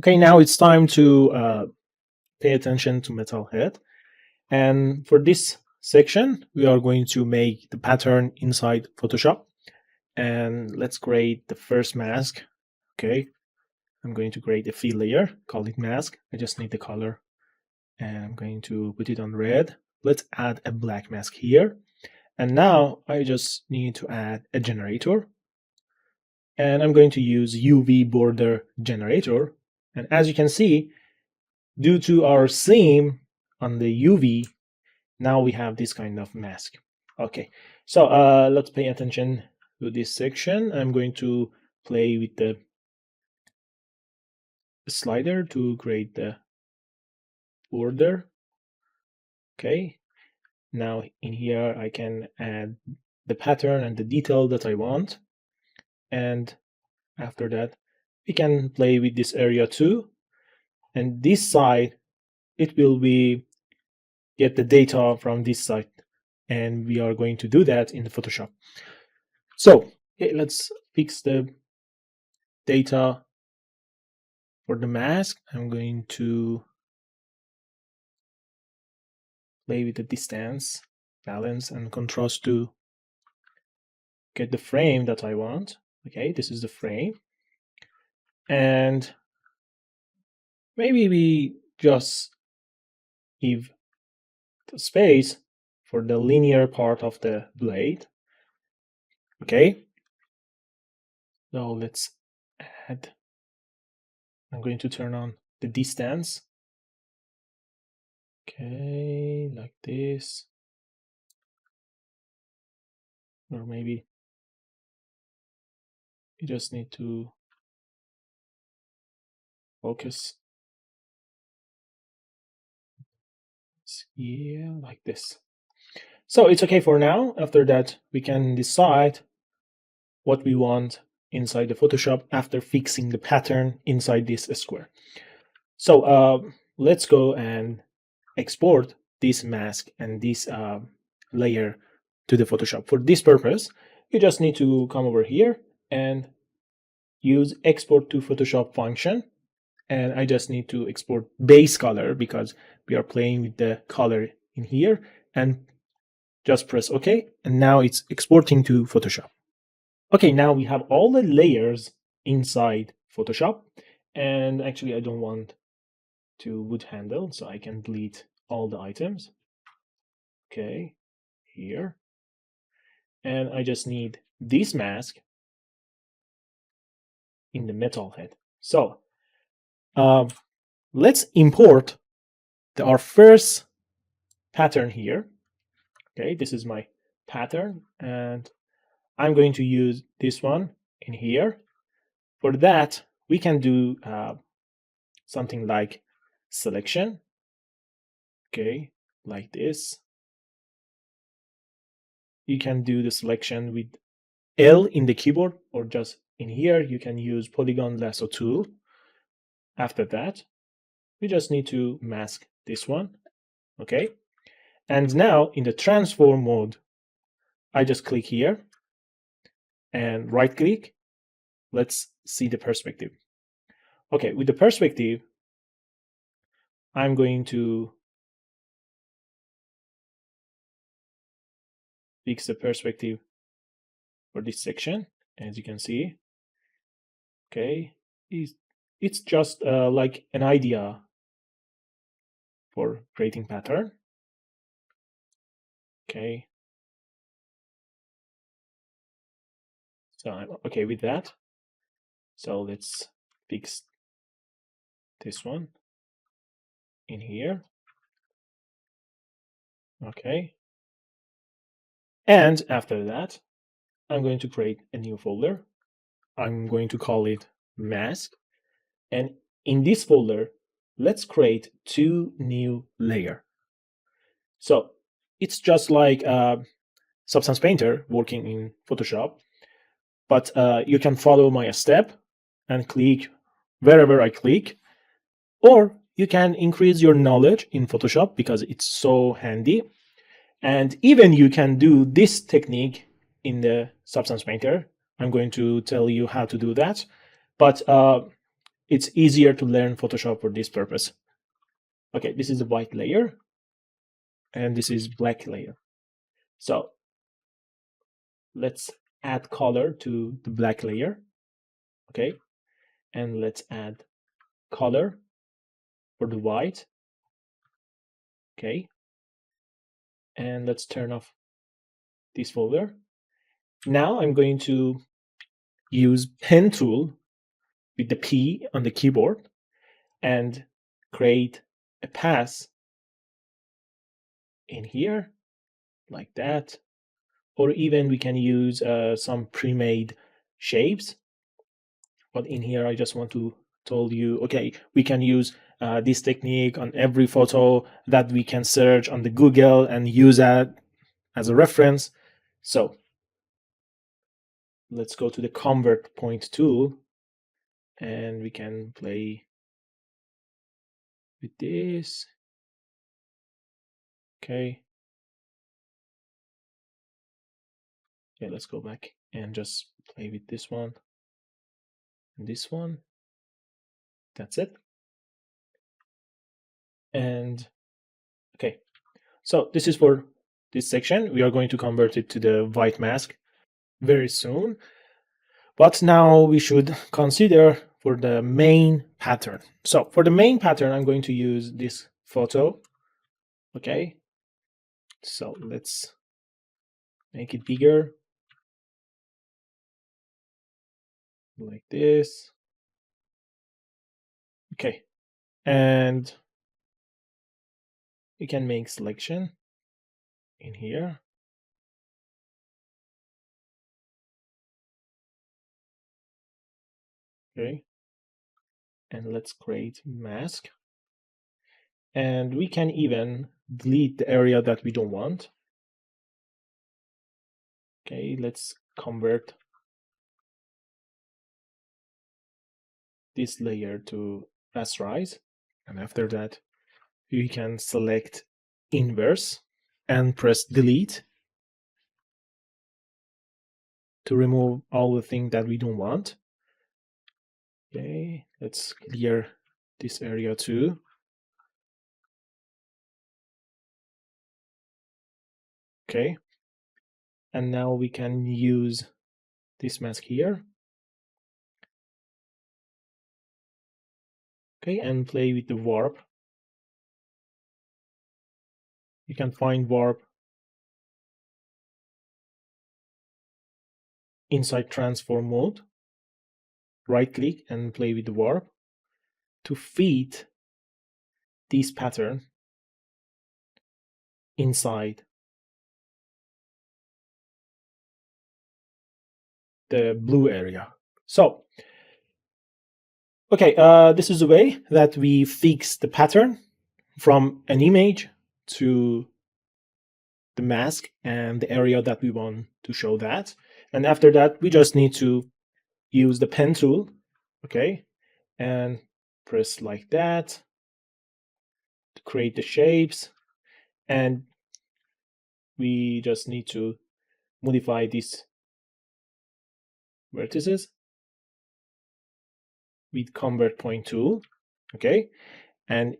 Okay, now it's time to pay attention to MetalHead. And for this section, we are going to make the pattern inside Photoshop. And let's create the first mask. Okay, I'm going to create a fill layer, call it mask. I just need the color and I'm going to put it on red. Let's add a black mask here. And now I just need to add a generator. And I'm going to use UV border generator. And as you can see, due to our seam on the UV, now we have this kind of mask. Okay, so let's pay attention to this section. I'm going to play with the slider to create the border. Okay, now in here I can add the pattern and the detail that I want. And after that, we can play with this area too. And this side, it will be get the data from this side. And we are going to do that in the Photoshop. So okay, let's fix the data for the mask. I'm going to play with the distance, balance, and contrast to get the frame that I want. Okay, this is the frame. And maybe we just give the space for the linear part of the blade. Okay, so let's add, I'm going to turn on the distance. Okay, like this. Or maybe you just need to focus. Yeah, like this. So it's okay for now. After that, we can decide what we want inside the Photoshop after fixing the pattern inside this square. So let's go and export this mask and this layer to the Photoshop. For this purpose, you just need to come over here and use export to Photoshop function. And I just need to export base color because we are playing with the color in here, and just press OK. And now it's exporting to Photoshop. Okay, now we have all the layers inside Photoshop. And actually, I don't want to wood handle, so I can delete all the items. Okay, here. And I just need this mask in the MetalHead. So let's import our first pattern here. Okay, this is my pattern, and I'm going to use this one in here. For that, we can do something like selection. Okay, like this. You can do the selection with L in the keyboard, or just in here, you can use polygon lasso tool. After that, we just need to mask this one. Okay, and now in the transform mode, I just click here and right click. Let's see the perspective. Okay, with the perspective, I'm going to fix the perspective for this section. As you can see, okay, it's just like an idea for creating pattern. Okay, so I'm okay with that. So let's fix this one in here. Okay, and after that, I'm going to create a new folder. I'm going to call it mask, and in this folder, let's create 2 new layers. So it's just like Substance Painter working in Photoshop, but you can follow my step and click wherever I click, or you can increase your knowledge in Photoshop because it's so handy. And even you can do this technique in the Substance Painter. I'm going to tell you how to do that, but it's easier to learn Photoshop for this purpose. Okay, this is a white layer, and this is black layer. So let's add color to the black layer. Okay, and let's add color for the white. Okay, and let's turn off this folder. Now I'm going to use pen tool with the P on the keyboard and create a path in here like that, or even we can use some pre-made shapes. But in here I just want to tell you, okay, we can use this technique on every photo that we can search on the Google and use that as a reference. So let's go to the convert point tool, and we can play with this. Okay. Yeah, let's go back and just play with this one and this one. That's it. And okay, so this is for this section. We are going to convert it to the white mask very soon. But now we should consider for the main pattern. So for the main pattern, I'm going to use this photo. Okay, so let's make it bigger like this. Okay, and we can make selection in here. Okay, and let's create mask. And we can even delete the area that we don't want. Okay, let's convert this layer to rasterize. And after that, you can select inverse and press delete to remove all the things that we don't want. Okay, let's clear this area too. Okay, and now we can use this mask here. Okay, and play with the warp. You can find warp inside transform mode. Right click and play with the warp to fit this pattern inside the blue area. So, okay, this is the way that we fix the pattern from an image to the mask and the area that we want to show that. And after that, we just need to use the pen tool, okay, and press like that to create the shapes. And we just need to modify these vertices with convert point tool, okay. And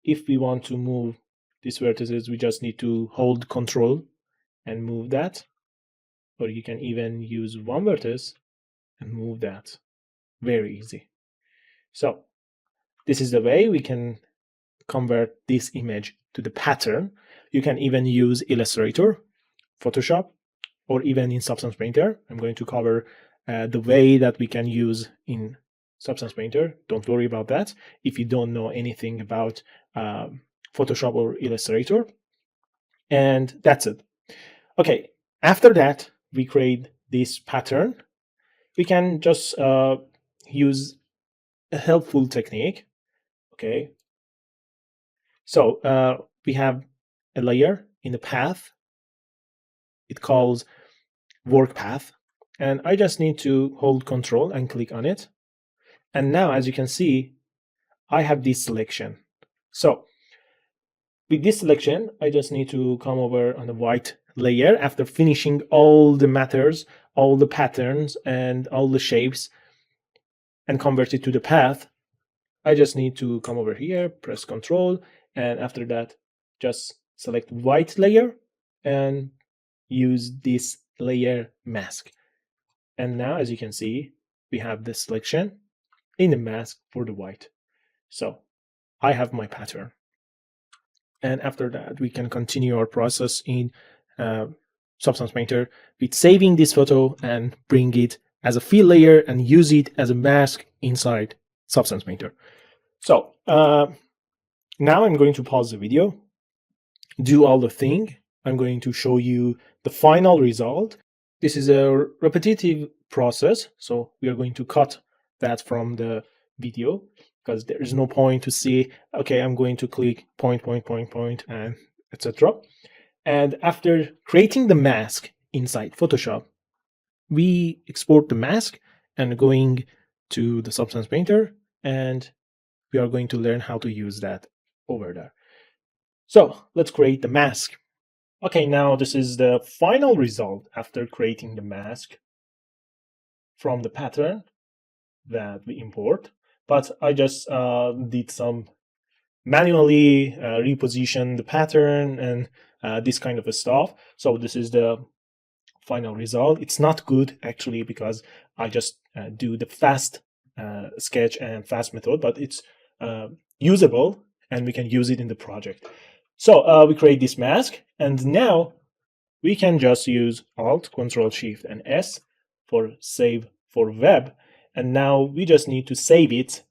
if we want to move these vertices, we just need to hold control and move that, or you can even use one vertex and move that. Very easy. So this is the way we can convert this image to the pattern. You can even use Illustrator, Photoshop, or even in Substance Painter. I'm going to cover the way that we can use in Substance Painter. Don't worry about that if you don't know anything about Photoshop or Illustrator. And that's it. Okay, after that, we create this pattern. We can just use a helpful technique. Okay, so we have a layer in the path. It calls work path, and I just need to hold control and click on it. And now, as you can see, I have this selection. So with this selection, I just need to come over on the white layer after finishing all the matters, all the patterns, and all the shapes, and convert it to the path. I just need to come over here, press Control, and after that, just select white layer and use this layer mask. And now, as you can see, we have this selection in the mask for the white. So I have my pattern. And after that, we can continue our process in Substance Painter with saving this photo and bring it as a fill layer and use it as a mask inside Substance Painter. So now I'm going to pause the video, do all the thing. I'm going to show you the final result. This is a repetitive process, so we are going to cut that from the video because there is no point to see, okay, I'm going to click point, and etc. And after creating the mask inside Photoshop, we export the mask and going to the Substance Painter, and we are going to learn how to use that over there. So let's create the mask. Okay, now this is the final result after creating the mask from the pattern that we import. But I just did some manually reposition the pattern and this kind of stuff. So this is the final result. It's not good actually because I just do the fast sketch and fast method, but it's usable and we can use it in the project. So we create this mask, and now we can just use Alt, Control, Shift, and S for save for web. And now we just need to save it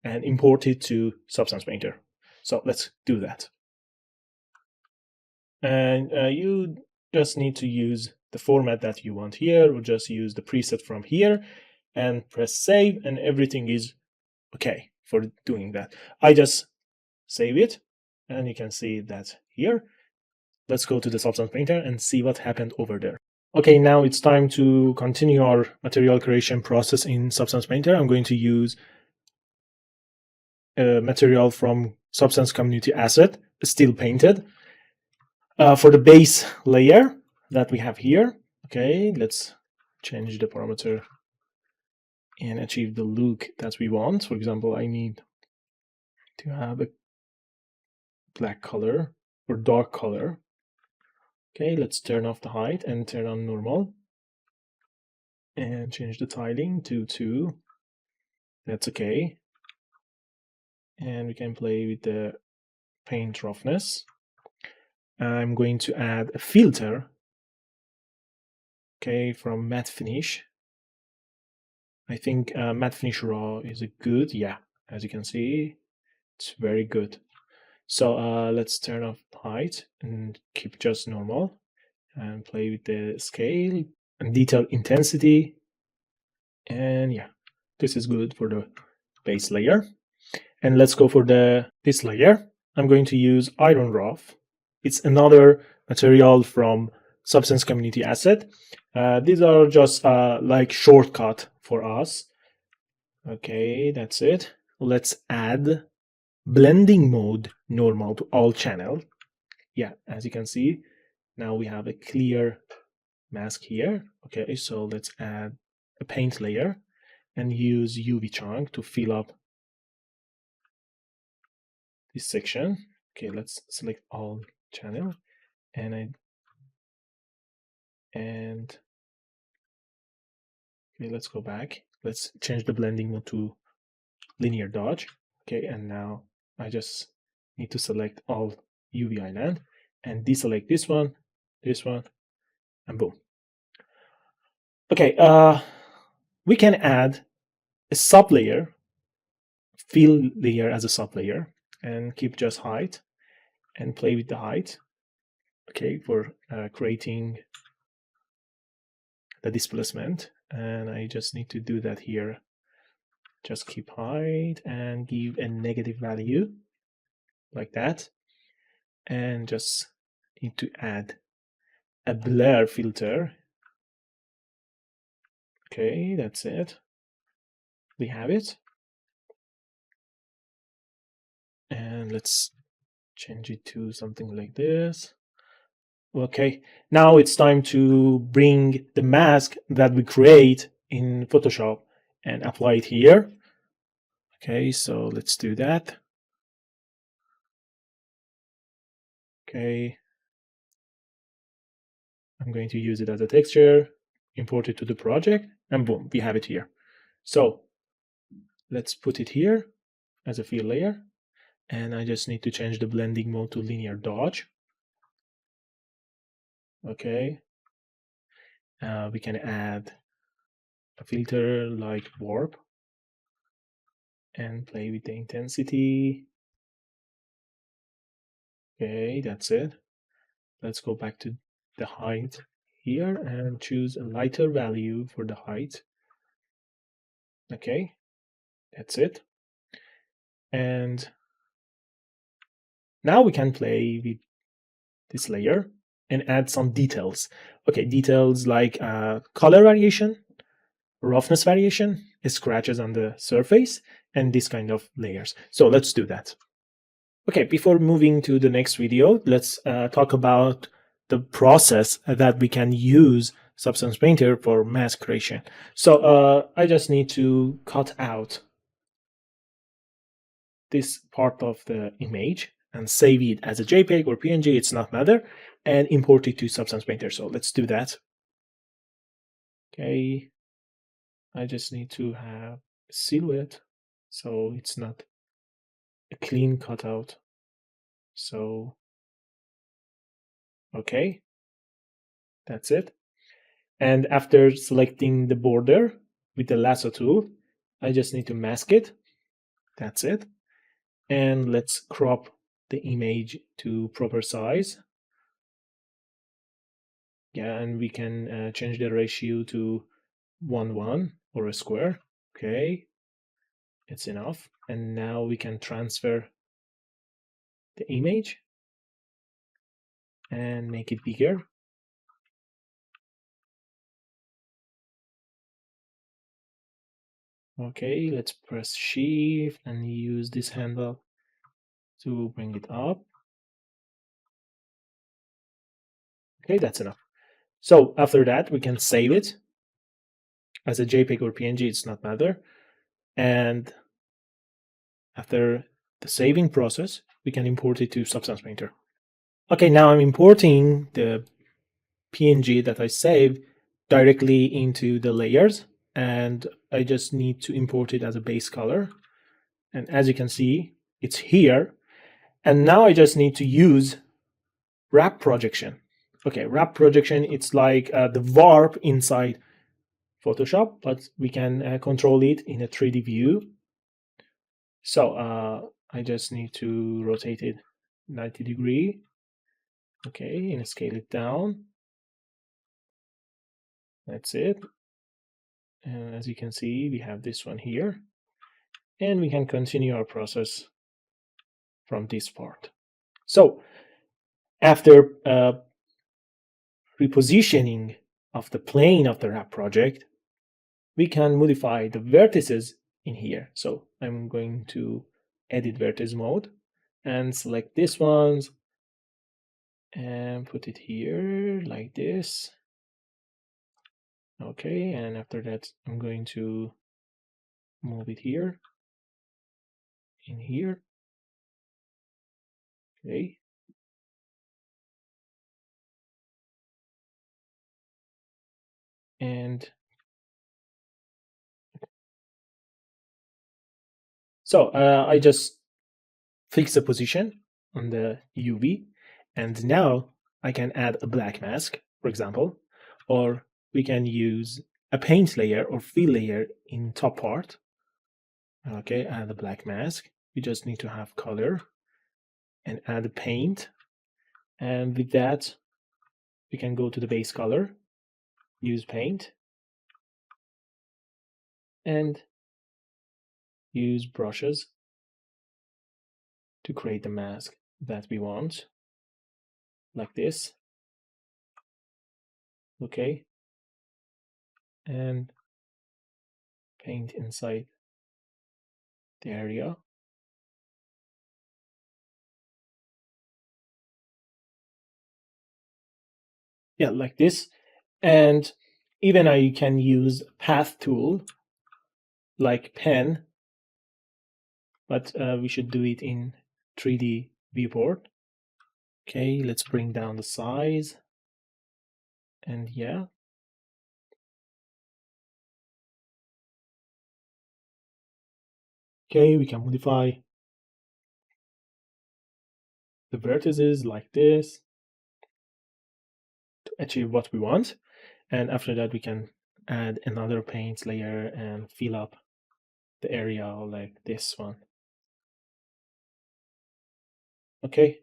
and import it to Substance Painter. So let's do that. And you just need to use the format that you want here, or just use the preset from here and press save, and everything is okay for doing that. I just save it, and you can see that here. Let's go to the Substance Painter and see what happened over there. Okay, now it's time to continue our material creation process in Substance Painter. I'm going to use a material from Substance Community Asset, still painted, for the base layer that we have here. Okay, let's change the parameter and achieve the look that we want. For example, I need to have a black color or dark color. Okay, let's turn off the height and turn on normal. And change the tiling to 2. That's okay. And we can play with the paint roughness. I'm going to add a filter, okay, from Matte Finish. I think Matte Finish Raw is a good, yeah, as you can see, it's very good. So let's turn off height and keep just normal and play with the scale and detail intensity. And yeah, this is good for the base layer. And let's go for this layer. I'm going to use Iron Rough. It's another material from Substance Community Asset. These are just like shortcut for us. Okay, that's it. Let's add blending mode normal to all channel. Yeah, as you can see, now we have a clear mask here. Okay, so let's add a paint layer and use UV chunk to fill up this section. Okay, let's select all channel and okay, let's go back. Let's change the blending mode to linear dodge. Okay, and now I just need to select all UV island and deselect this one, and boom. Okay, we can add a sublayer, fill layer as a sublayer, and keep just height and play with the height. Okay, for creating the displacement, and I just need to do that here. Just keep height and give a negative value like that, and just need to add a blur filter. Okay, that's it. We have it. And let's change it to something like this. Okay, now it's time to bring the mask that we create in Photoshop and apply it here. Okay, so let's do that. Okay, I'm going to use it as a texture, import it to the project, and boom, we have it here. So let's put it here as a fill layer, and I just need to change the blending mode to linear dodge. Okay, we can add a filter like warp and play with the intensity. Okay, that's it. Let's go back to the height here and choose a lighter value for the height. Okay, that's it. And now we can play with this layer and add some details. Okay, details like color variation, roughness variation, scratches on the surface, and this kind of layers. So let's do that. Okay, before moving to the next video, let's talk about the process that we can use Substance Painter for mask creation. So I just need to cut out this part of the image and save it as a JPEG or PNG, it's not matter, and import it to Substance Painter. So let's do that. Okay, I just need to have a silhouette, so it's not a clean cutout. So, okay, that's it. And after selecting the border with the lasso tool, I just need to mask it. That's it. And let's crop the image to proper size. Yeah, and we can change the ratio to 1:1 or a square. Okay, it's enough. And now we can transfer the image and make it bigger. Okay, let's press Shift and use this handle to bring it up. Okay, that's enough. So after that, we can save it as a JPEG or PNG, it's not matter. And after the saving process, we can import it to Substance Painter. Okay, now I'm importing the PNG that I saved directly into the layers, and I just need to import it as a base color. And as you can see, it's here. And now I just need to use wrap projection. Okay, wrap projection, it's like the warp inside Photoshop, but we can control it in a 3D view. So I just need to rotate it 90 degree. Okay, and scale it down. That's it. And as you can see, we have this one here. And we can continue our process from this part. So after repositioning of the plane of the wrap project, we can modify the vertices in here. So I'm going to edit vertex mode and select this ones and put it here like this. Okay, and after that, I'm going to move it here, in here. Okay. And so I just fix the position on the UV, and now I can add a black mask, for example, or we can use a paint layer or fill layer in top part. Okay, add a black mask. We just need to have color and add a paint. And with that, we can go to the base color, use paint, and use brushes to create the mask that we want, like this. Okay, and paint inside the area. Yeah, like this. And even I can use path tool like pen but we should do it in 3D viewport. Okay, let's bring down the size. And yeah. Okay, we can modify the vertices like this to achieve what we want. And after that, we can add another paint layer and fill up the area like this one. Okay.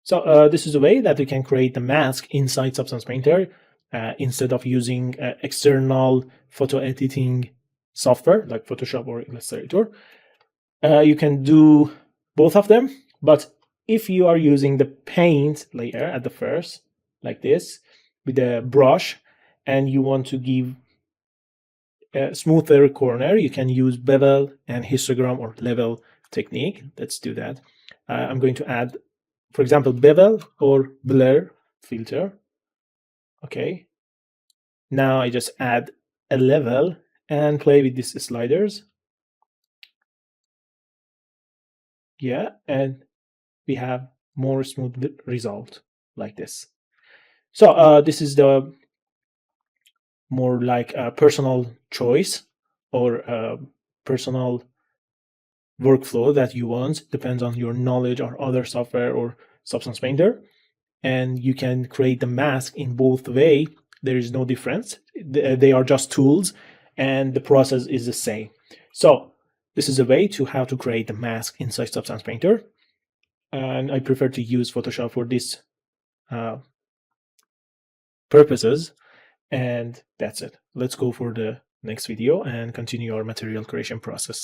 So this is a way that we can create the mask inside Substance Painter instead of using external photo editing software like Photoshop or Illustrator. You can do both of them, but if you are using the paint layer at the first, like this, with a brush, and you want to give a smoother corner, you can use bevel and histogram or level technique. Let's do that. I'm going to add, for example, bevel or blur filter. Okay. Now I just add a level and play with these sliders. Yeah, and we have more smooth result like this. So this is the more like a personal choice or a personal workflow that you want, depends on your knowledge or other software or Substance Painter. And you can create the mask in both way. There is no difference. They are just tools and the process is the same. So this is a way to how to create the mask inside Substance Painter. And I prefer to use Photoshop for this purposes. And that's it. Let's go for the next video and continue our material creation process.